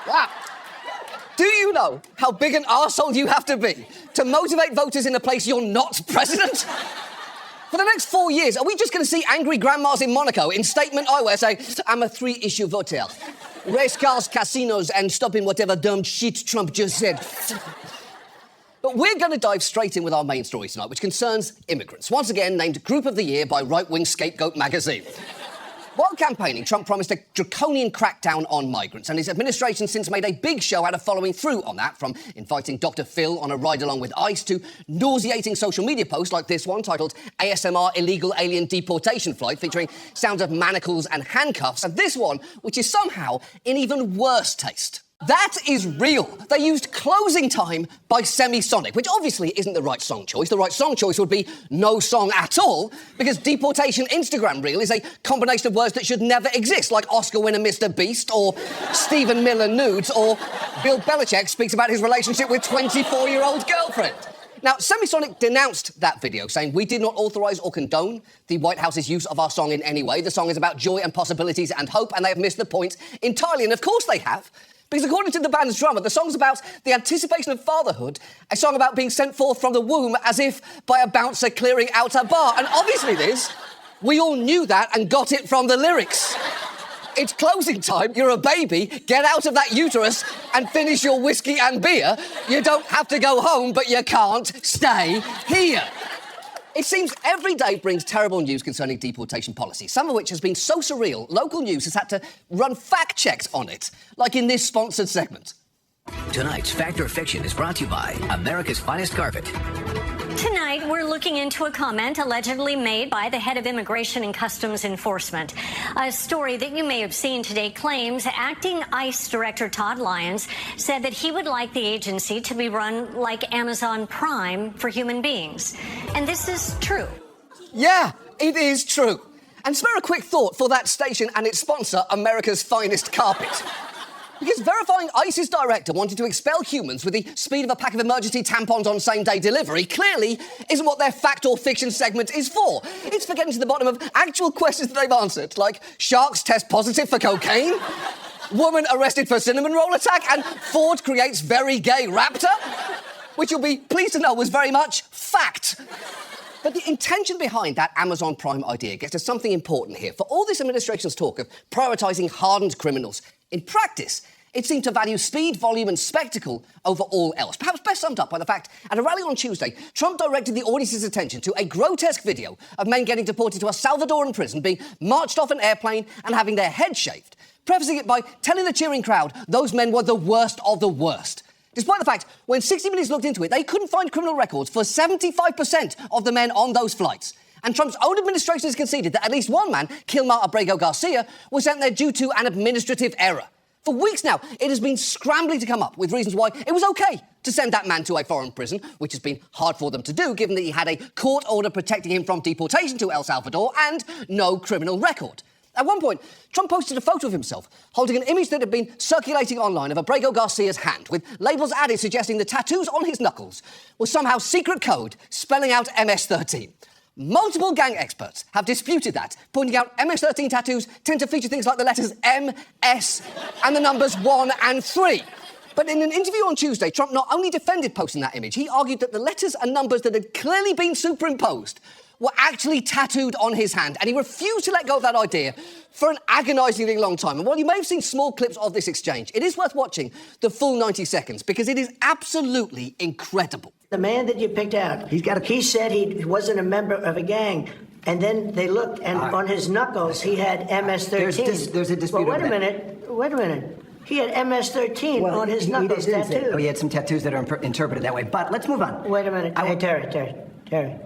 Wow. Do you know how big an arsehole you have to be to motivate voters in a place you're not president? For the next 4 years, are we just going to see angry grandmas in Monaco in statement eyewear say, I'm a 3-issue voter. Race cars, casinos, and stopping whatever dumb shit Trump just said. But we're going to dive straight in with our main story tonight, which concerns immigrants, once again named Group of the Year by right-wing Scapegoat magazine. While campaigning, Trump promised a draconian crackdown on migrants, and his administration since made a big show out of following through on that, from inviting Dr. Phil on a ride-along with ICE to nauseating social media posts like this one titled ASMR Illegal Alien Deportation Flight, featuring sounds of manacles and handcuffs, and this one, which is somehow in even worse taste. That is real. They used Closing Time by Semisonic, which obviously isn't the right song choice. The right song choice would be no song at all, because Deportation Instagram Reel is a combination of words that should never exist, like Oscar winner Mr. Beast, or Stephen Miller nudes, or Bill Belichick speaks about his relationship with 24-year-old girlfriend. Now, Semisonic denounced that video, saying, we did not authorise or condone the White House's use of our song in any way. The song is about joy and possibilities and hope, and they have missed the point entirely. And of course they have. Because according to the band's drummer, the song's about the anticipation of fatherhood, a song about being sent forth from the womb as if by a bouncer clearing out a bar. And obviously we all knew that and got it from the lyrics. It's closing time, you're a baby, get out of that uterus and finish your whiskey and beer. You don't have to go home, but you can't stay here. It seems every day brings terrible news concerning deportation policy, some of which has been so surreal, local news has had to run fact checks on it, like in this sponsored segment. Tonight's Fact or Fiction is brought to you by America's Finest Carpet. Tonight, we're looking into a comment allegedly made by the head of Immigration and Customs Enforcement. A story that you may have seen today claims acting ICE Director Todd Lyons said that he would like the agency to be run like Amazon Prime for human beings. And this is true. Yeah, it is true. And spare a quick thought for that station and its sponsor, America's Finest Carpet. Because verifying ICE's director wanted to expel humans with the speed of a pack of emergency tampons on same-day delivery clearly isn't what their fact or fiction segment is for. It's for getting to the bottom of actual questions that they've answered, like sharks test positive for cocaine, woman arrested for cinnamon roll attack, and Ford creates very gay raptor, which you'll be pleased to know was very much fact. But the intention behind that Amazon Prime idea gets to something important here. For all this administration's talk of prioritising hardened criminals, in practice, it seemed to value speed, volume and spectacle over all else. Perhaps best summed up by the fact, at a rally on Tuesday, Trump directed the audience's attention to a grotesque video of men getting deported to a Salvadoran prison, being marched off an airplane and having their heads shaved, prefacing it by telling the cheering crowd those men were the worst of the worst. Despite the fact, when 60 Minutes looked into it, they couldn't find criminal records for 75% of the men on those flights. And Trump's own administration has conceded that at least one man, Kilmar Abrego Garcia, was sent there due to an administrative error. For weeks now, it has been scrambling to come up with reasons why it was OK to send that man to a foreign prison, which has been hard for them to do, given that he had a court order protecting him from deportation to El Salvador and no criminal record. At one point, Trump posted a photo of himself holding an image that had been circulating online of Abrego Garcia's hand, with labels added suggesting the tattoos on his knuckles were somehow secret code spelling out MS-13. Multiple gang experts have disputed that, pointing out MS-13 tattoos tend to feature things like the letters M, S, and the numbers 1 and 3. But in an interview on Tuesday, Trump not only defended posting that image, he argued that the letters and numbers that had clearly been superimposed were actually tattooed on his hand, and he refused to let go of that idea for an agonisingly long time. And while you may have seen small clips of this exchange, it is worth watching the full 90 seconds, because it is absolutely incredible. The man that you picked out, he said he wasn't a member of a gang, and then they looked, and on his knuckles he had MS-13. There's a dispute. Well, wait a minute. He had MS-13 on his knuckles tattooed. He had some tattoos that are interpreted that way. But let's move on. Wait a minute. Hey, Terry.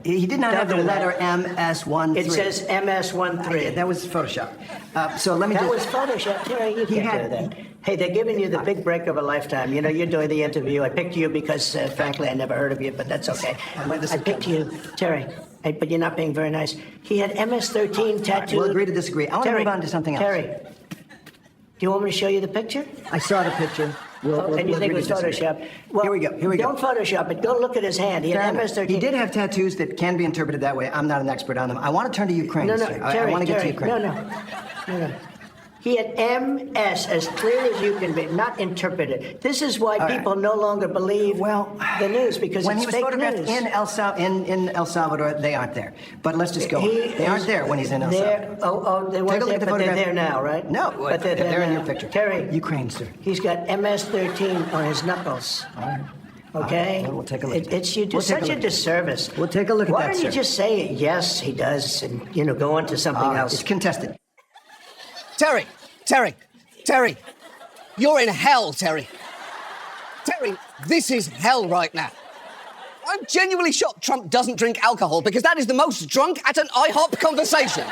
He did not have the letter MS-13. It says MS-13. That was Photoshop. So let me That was Photoshop. Terry, you can't do that. Hey, they're giving you the big break of a lifetime. You know, you're doing the interview. I picked you because, frankly, I never heard of you, but that's okay. I picked you, Terry. But you're not being very nice. He had MS-13 tattooed. We'll agree to disagree. I want to move on to something else. Terry, do you want me to show you the picture? I saw the picture. And you think it was Photoshop? Well, here we go. Don't Photoshop it. Go look at his hand. He had MS-13. He did have tattoos that can be interpreted that way. I'm not an expert on them. I want to turn to Ukraine. Terry, I want to get to Ukraine. No. He had MS as clear as you can be, not interpreted. This is why people no longer believe the news, because when it's he was fake photographed news. in El Salvador, they aren't there. But let's just go. They aren't there when he's in El Salvador. They weren't there, but they're there now, right? No, but they're in there your now. picture. Terry, Ukraine, sir. He's got MS-13 on his knuckles. All right. Okay? Well, we'll take a look. You do such a disservice. We'll take a look at Why that, don't you sir. just say, yes, he does, and, go on to something else? It's contested. Terry, you're in hell, Terry. Terry, this is hell right now. I'm genuinely shocked Trump doesn't drink alcohol, because that is the most drunk at an IHOP conversation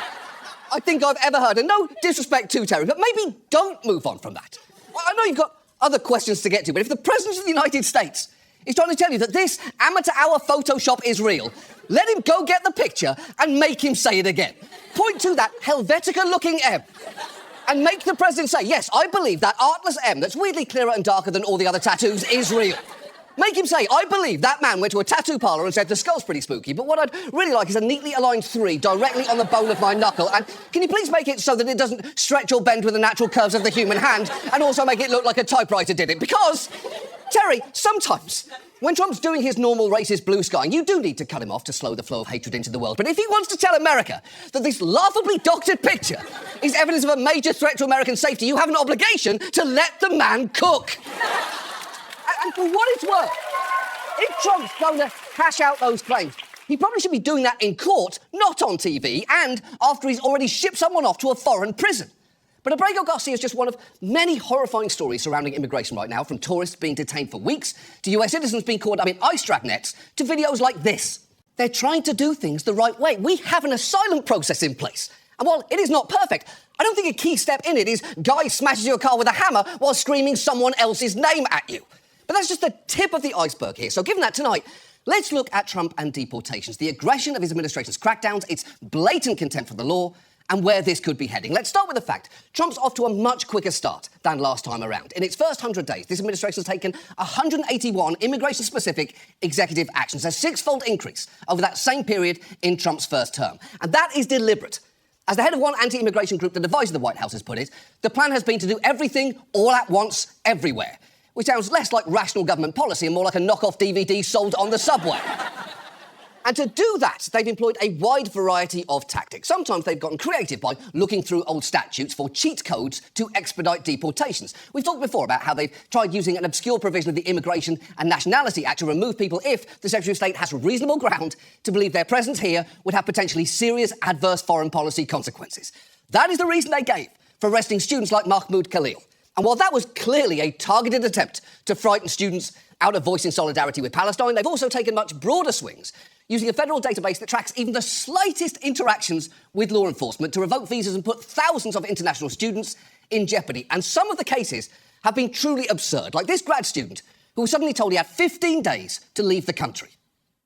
I think I've ever heard. And no disrespect to Terry, but maybe don't move on from that. I know you've got other questions to get to, but if the President of the United States is trying to tell you that this amateur hour Photoshop is real, let him go get the picture and make him say it again. Point to that Helvetica-looking M and make the President say, yes, I believe that artless M that's weirdly clearer and darker than all the other tattoos is real. Make him say, I believe that man went to a tattoo parlour and said the skull's pretty spooky, but what I'd really like is a neatly aligned 3 directly on the bone of my knuckle, and can you please make it so that it doesn't stretch or bend with the natural curves of the human hand, and also make it look like a typewriter did it? Because, Terry, sometimes when Trump's doing his normal racist blue skying, you do need to cut him off to slow the flow of hatred into the world. But if he wants to tell America that this laughably doctored picture is evidence of a major threat to American safety, you have an obligation to let the man cook. And for what it's worth, if Trump's going to hash out those claims, he probably should be doing that in court, not on TV, and after he's already shipped someone off to a foreign prison. But Abrego Garcia is just one of many horrifying stories surrounding immigration right now, from tourists being detained for weeks, to US citizens being caught up in ICE dragnets, to videos like this. They're trying to do things the right way. We have an asylum process in place. And while it is not perfect, I don't think a key step in it is guy smashes your car with a hammer while screaming someone else's name at you. But that's just the tip of the iceberg here. So given that tonight, let's look at Trump and deportations, the aggression of his administration's crackdowns, its blatant contempt for the law, and where this could be heading. Let's start with the fact Trump's off to a much quicker start than last time around. In its first 100 days, this administration has taken 181 immigration-specific executive actions, a 6-fold increase over that same period in Trump's first term. And that is deliberate. As the head of one anti-immigration group that advises the White House has put it, the plan has been to do everything all at once, everywhere, which sounds less like rational government policy and more like a knockoff DVD sold on the subway. And to do that, they've employed a wide variety of tactics. Sometimes they've gotten creative by looking through old statutes for cheat codes to expedite deportations. We've talked before about how they've tried using an obscure provision of the Immigration and Nationality Act to remove people if the Secretary of State has reasonable ground to believe their presence here would have potentially serious adverse foreign policy consequences. That is the reason they gave for arresting students like Mahmoud Khalil. And while that was clearly a targeted attempt to frighten students out of voicing solidarity with Palestine, they've also taken much broader swings, using a federal database that tracks even the slightest interactions with law enforcement to revoke visas and put thousands of international students in jeopardy. And some of the cases have been truly absurd, like this grad student who was suddenly told he had 15 days to leave the country.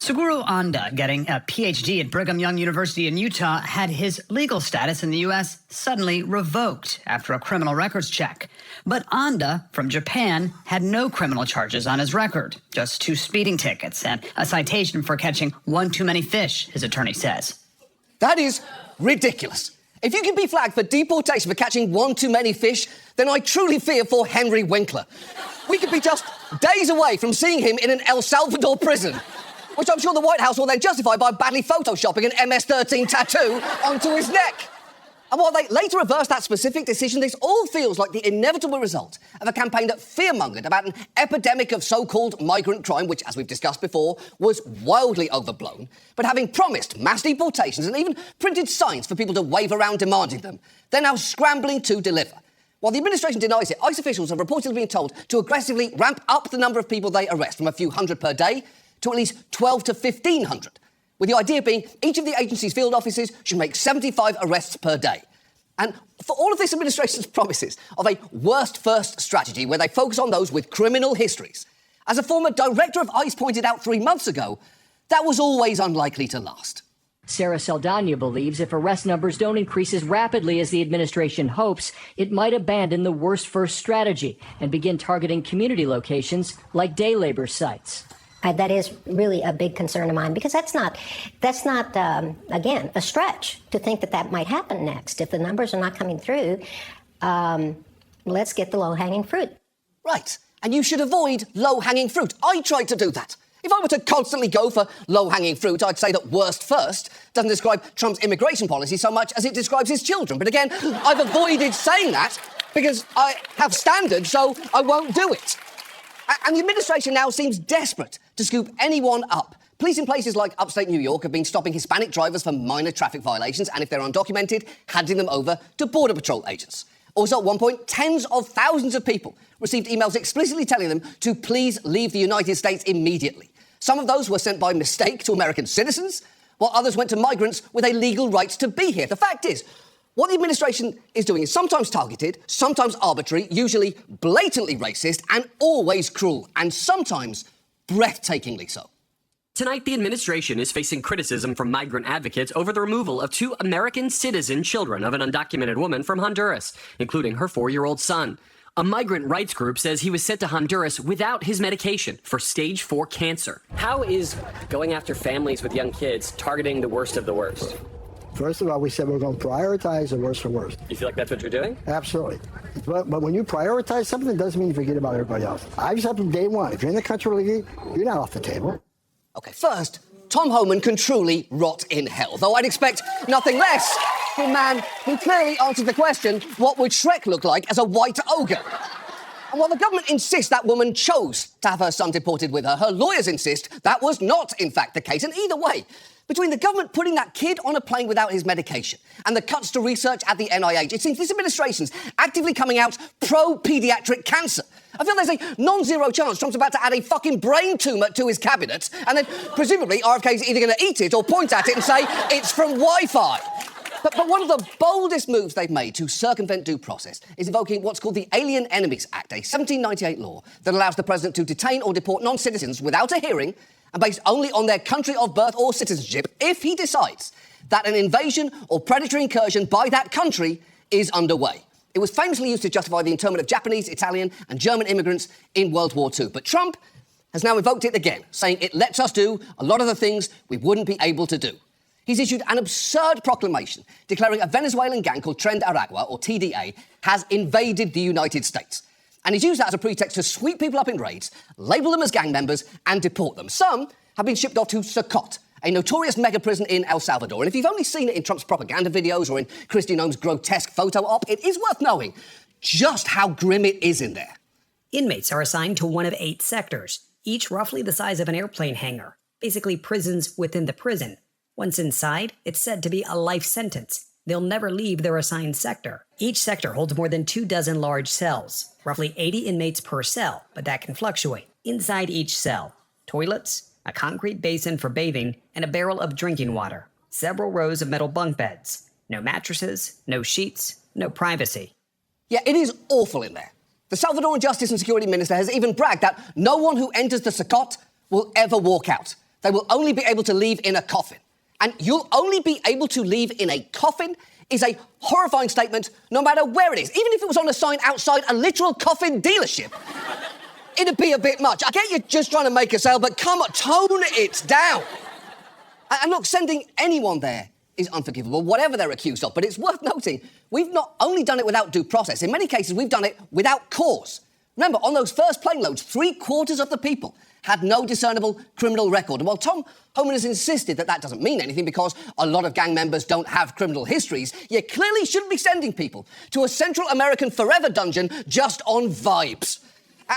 Suguru Anda, getting a PhD at Brigham Young University in Utah, had his legal status in the U.S. suddenly revoked after a criminal records check. But Anda, from Japan, had no criminal charges on his record, just 2 speeding tickets and a citation for catching 1 too many fish, his attorney says. That is ridiculous. If you can be flagged for deportation for catching 1 too many fish, then I truly fear for Henry Winkler. We could be just days away from seeing him in an El Salvador prison, which I'm sure the White House will then justify by badly photoshopping an MS-13 tattoo onto his neck. And while they later reversed that specific decision, this all feels like the inevitable result of a campaign that fearmongered about an epidemic of so-called migrant crime, which, as we've discussed before, was wildly overblown. But having promised mass deportations and even printed signs for people to wave around demanding them, they're now scrambling to deliver. While the administration denies it, ICE officials have reportedly been told to aggressively ramp up the number of people they arrest from a few hundred per day to at least 12 to 1,500, with the idea being each of the agency's field offices should make 75 arrests per day. And for all of this administration's promises of a worst first strategy where they focus on those with criminal histories, as a former director of ICE pointed out 3 months ago, that was always unlikely to last. Sarah Saldana believes if arrest numbers don't increase as rapidly as the administration hopes, it might abandon the worst first strategy and begin targeting community locations like day labor sites. That is really a big concern of mine, because that's not again, a stretch to think that might happen next. If the numbers are not coming through, Let's get the low-hanging fruit. Right. And you should avoid low-hanging fruit. I tried to do that. If I were to constantly go for low-hanging fruit, I'd say that worst first doesn't describe Trump's immigration policy so much as it describes his children. But again, I've avoided saying that because I have standards, so I won't do it. And the administration now seems desperate to scoop anyone up. Police in places like upstate New York have been stopping Hispanic drivers for minor traffic violations and, if they're undocumented, handing them over to Border Patrol agents. Also, at one point, tens of thousands of people received emails explicitly telling them to please leave the United States immediately. Some of those were sent by mistake to American citizens, while others went to migrants with a legal right to be here. The fact is, what the administration is doing is sometimes targeted, sometimes arbitrary, usually blatantly racist, and always cruel, and sometimes breathtakingly so. Tonight, the administration is facing criticism from migrant advocates over the removal of 2 American citizen children of an undocumented woman from Honduras, including her 4-year-old son. A migrant rights group says he was sent to Honduras without his medication for stage 4 cancer. How is going after families with young kids targeting the worst of the worst? First of all, we said we're going to prioritize the worst for worst. You feel like that's what you're doing? Absolutely. But when you prioritize something, it doesn't mean you forget about everybody else. I've said from day one, if you're in the country legally, you're not off the table. OK, first, Tom Homan can truly rot in hell, though I'd expect nothing less from a man who clearly answered the question, what would Shrek look like as a white ogre? And while the government insists that woman chose to have her son deported with her, her lawyers insist that was not, in fact, the case. And either way, between the government putting that kid on a plane without his medication and the cuts to research at the NIH, it seems this administration's actively coming out pro-paediatric cancer. I feel there's a non-zero chance Trump's about to add a fucking brain tumour to his cabinet, and then presumably RFK's either going to eat it or point at it and say it's from Wi-Fi. But one of the boldest moves they've made to circumvent due process is invoking what's called the Alien Enemies Act, a 1798 law that allows the president to detain or deport non-citizens without a hearing and based only on their country of birth or citizenship if he decides that an invasion or predatory incursion by that country is underway. It was famously used to justify the internment of Japanese, Italian and German immigrants in World War II. But Trump has now invoked it again, saying it lets us do a lot of the things we wouldn't be able to do. He's issued an absurd proclamation declaring a Venezuelan gang called Tren de Aragua, or TDA, has invaded the United States. And he's used that as a pretext to sweep people up in raids, label them as gang members, and deport them. Some have been shipped off to Socot, a notorious mega prison in El Salvador. And if you've only seen it in Trump's propaganda videos or in Kristi Noem's grotesque photo op, it is worth knowing just how grim it is in there. Inmates are assigned to one of 8 sectors, each roughly the size of an airplane hangar, basically prisons within the prison. Once inside, it's said to be a life sentence. They'll never leave their assigned sector. Each sector holds more than 24 large cells, roughly 80 inmates per cell, but that can fluctuate. Inside each cell, toilets, a concrete basin for bathing, and a barrel of drinking water. Several rows of metal bunk beds. No mattresses, no sheets, no privacy. Yeah, it is awful in there. The Salvadoran Justice and Security Minister has even bragged that no one who enters the Socot will ever walk out. They will only be able to leave in a coffin. And you'll only be able to leave in a coffin is a horrifying statement no matter where it is. Even if it was on a sign outside a literal coffin dealership, it'd be a bit much. I get you're just trying to make a sale, but come on, tone it down. And look, sending anyone there is unforgivable, whatever they're accused of. But it's worth noting, we've not only done it without due process, in many cases we've done it without cause. Remember, on those first plane loads, 3/4 of the people had no discernible criminal record. And while Tom Homan has insisted that that doesn't mean anything because a lot of gang members don't have criminal histories, you clearly shouldn't be sending people to a Central American forever dungeon just on vibes.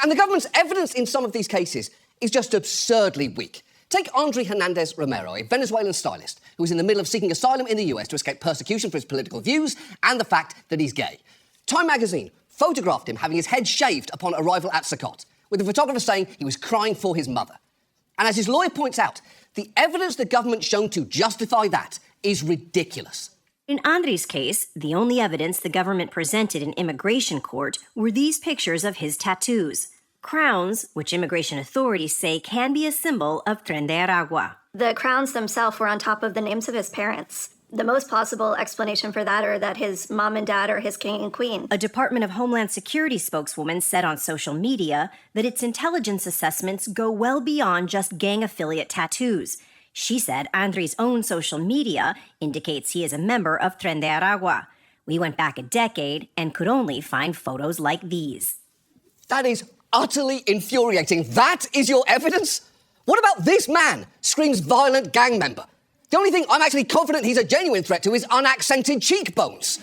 And the government's evidence in some of these cases is just absurdly weak. Take Andre Hernandez Romero, a Venezuelan stylist who was in the middle of seeking asylum in the US to escape persecution for his political views and the fact that he's gay. Time magazine photographed him having his head shaved upon arrival at Socot, with the photographer saying he was crying for his mother. And as his lawyer points out, the evidence the government's shown to justify that is ridiculous. In Andre's case, the only evidence the government presented in immigration court were these pictures of his tattoos. Crowns, which immigration authorities say can be a symbol of Tren de Aragua. The crowns themselves were on top of the names of his parents. The most plausible explanation for that are that his mom and dad are his king and queen. A Department of Homeland Security spokeswoman said on social media that its intelligence assessments go well beyond just gang affiliate tattoos. She said Andre's own social media indicates he is a member of Tren de Aragua. We went back a decade and could only find photos like these. That is utterly infuriating. That is your evidence? What about this man? Screams violent gang member. The only thing I'm actually confident he's a genuine threat to is unaccented cheekbones.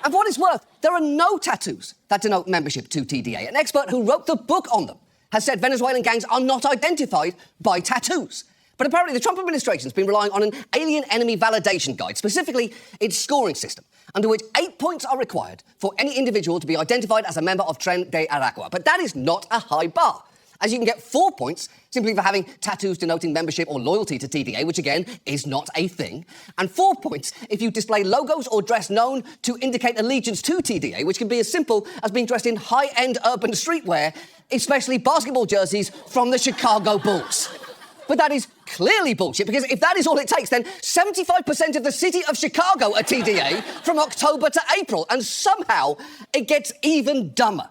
And for what it's worth, there are no tattoos that denote membership to TDA. An expert who wrote the book on them has said Venezuelan gangs are not identified by tattoos. But apparently the Trump administration's been relying on an alien enemy validation guide, specifically its scoring system, under which 8 points are required for any individual to be identified as a member of Tren de Aragua. But that is not a high bar, as you can get 4 points simply for having tattoos denoting membership or loyalty to TDA, which again is not a thing, and 4 points if you display logos or dress known to indicate allegiance to TDA, which can be as simple as being dressed in high-end urban streetwear, especially basketball jerseys from the Chicago Bulls. But that is clearly bullshit, because if that is all it takes, then 75% of the city of Chicago are TDA from October to April, and somehow it gets even dumber.